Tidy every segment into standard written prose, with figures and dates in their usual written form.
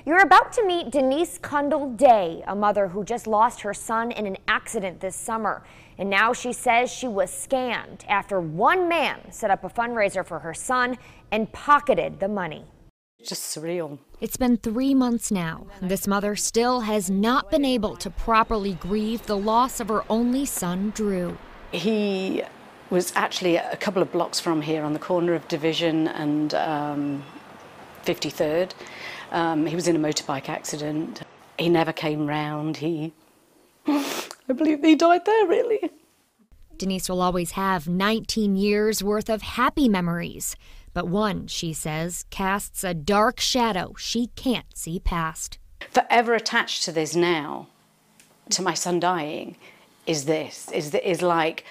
You're about to meet Denise Kundal-Day, a mother who just lost her son in an accident this summer. And now she says she was scammed after one man set up a fundraiser for her son and pocketed the money. Just surreal. It's been 3 months now. This mother still has not been able to properly grieve the loss of her only son, Drew. He was actually a couple of blocks from here on the corner of Division and 53rd. He was in a motorbike accident. He never came round. I believe he died there, really. Denise will always have 19 years worth of happy memories. But one, she says, casts a dark shadow she can't see past. Forever attached to this now, to my son dying, is like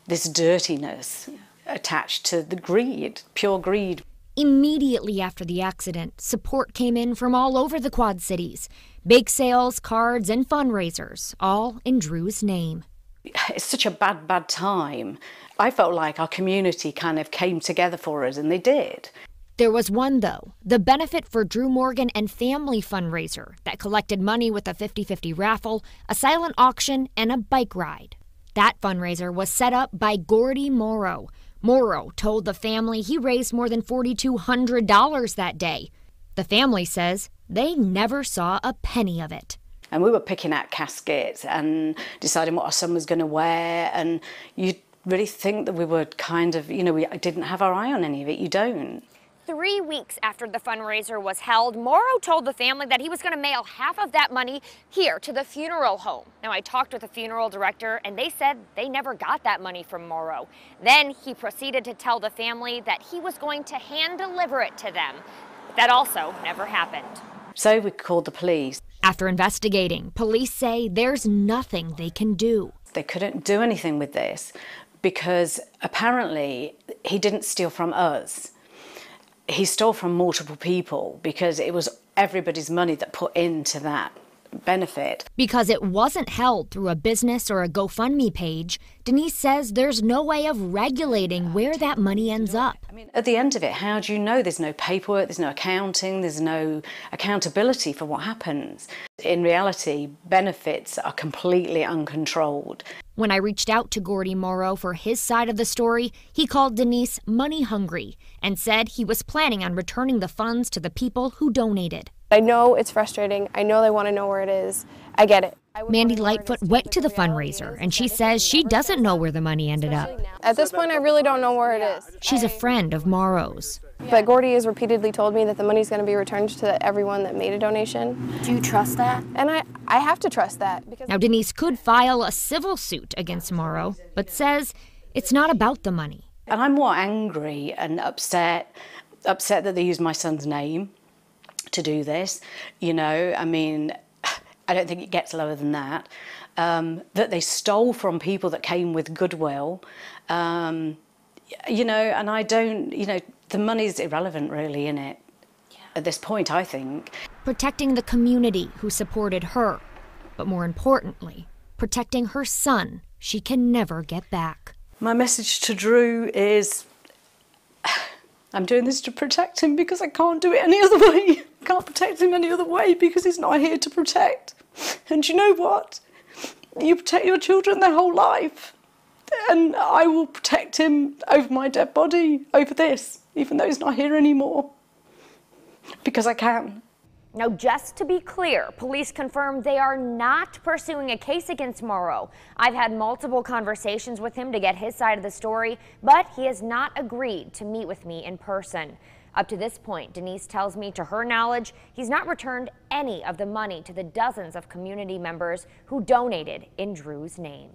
this dirtiness attached to the greed, pure greed. Immediately after the accident, support came in from all over the Quad Cities. Bake sales, cards, and fundraisers, all in Drew's name. It's such a bad time. I felt like our community kind of came together for us, and they did. There was one, though, the Benefit for Drew Morgan and Family fundraiser that collected money with a 50-50 raffle, a silent auction, and a bike ride. That fundraiser was set up by Gordy Morrow. Morrow told the family he raised more than $4,200 that day. The family says they never saw a penny of it. And we were picking out caskets and deciding what our son was going to wear, and you really think that we were kind of, we didn't have our eye on any of it. You don't. 3 weeks after the fundraiser was held, Morrow told the family that he was going to mail half of that money here to the funeral home. Now, I talked with the funeral director, and they said they never got that money from Morrow. Then he proceeded to tell the family that he was going to hand deliver it to them. But that also never happened. So we called the police. After investigating, police say there's nothing they can do. They couldn't do anything with this because apparently he didn't steal from us. He stole from multiple people because it was everybody's money that put into that benefit. Because it wasn't held through a business or a GoFundMe page, Denise says there's no way of regulating where that money ends up. I mean, at the end of it, how do you know? There's no paperwork, there's no accounting, there's no accountability for what happens. In reality, benefits are completely uncontrolled. When I reached out to Gordy Morrow for his side of the story, he called Denise money hungry and said he was planning on returning the funds to the people who donated. I know it's frustrating. I know they want to know where it is. I get it. Mandy Lightfoot went to the fundraiser, and she says she doesn't know where the money ended up. At this point, I really don't know where it is. She's a friend of Morrow's. But Gordy has repeatedly told me that the money's going to be returned to everyone that made a donation. Do you trust that? And I have to trust that. Now, Denise could file a civil suit against Morrow, but says it's not about the money. And I'm more angry and upset that they used my son's name to do this. I mean, I don't think it gets lower than that. That they stole from people that came with goodwill. And I don't, the money's irrelevant really, innit? At this point, I think. Protecting the community who supported her, but more importantly, protecting her son she can never get back. My message to Drew is, I'm doing this to protect him because I can't do it any other way. I can't protect him any other way because he's not here to protect. And you know what? You protect your children their whole life. And I will protect him over my dead body, over this, even though he's not here anymore. Because I can. Now, just to be clear, police confirmed they are not pursuing a case against Morrow. I've had multiple conversations with him to get his side of the story, but he has not agreed to meet with me in person. Up to this point, Denise tells me, to her knowledge, he's not returned any of the money to the dozens of community members who donated in Drew's name.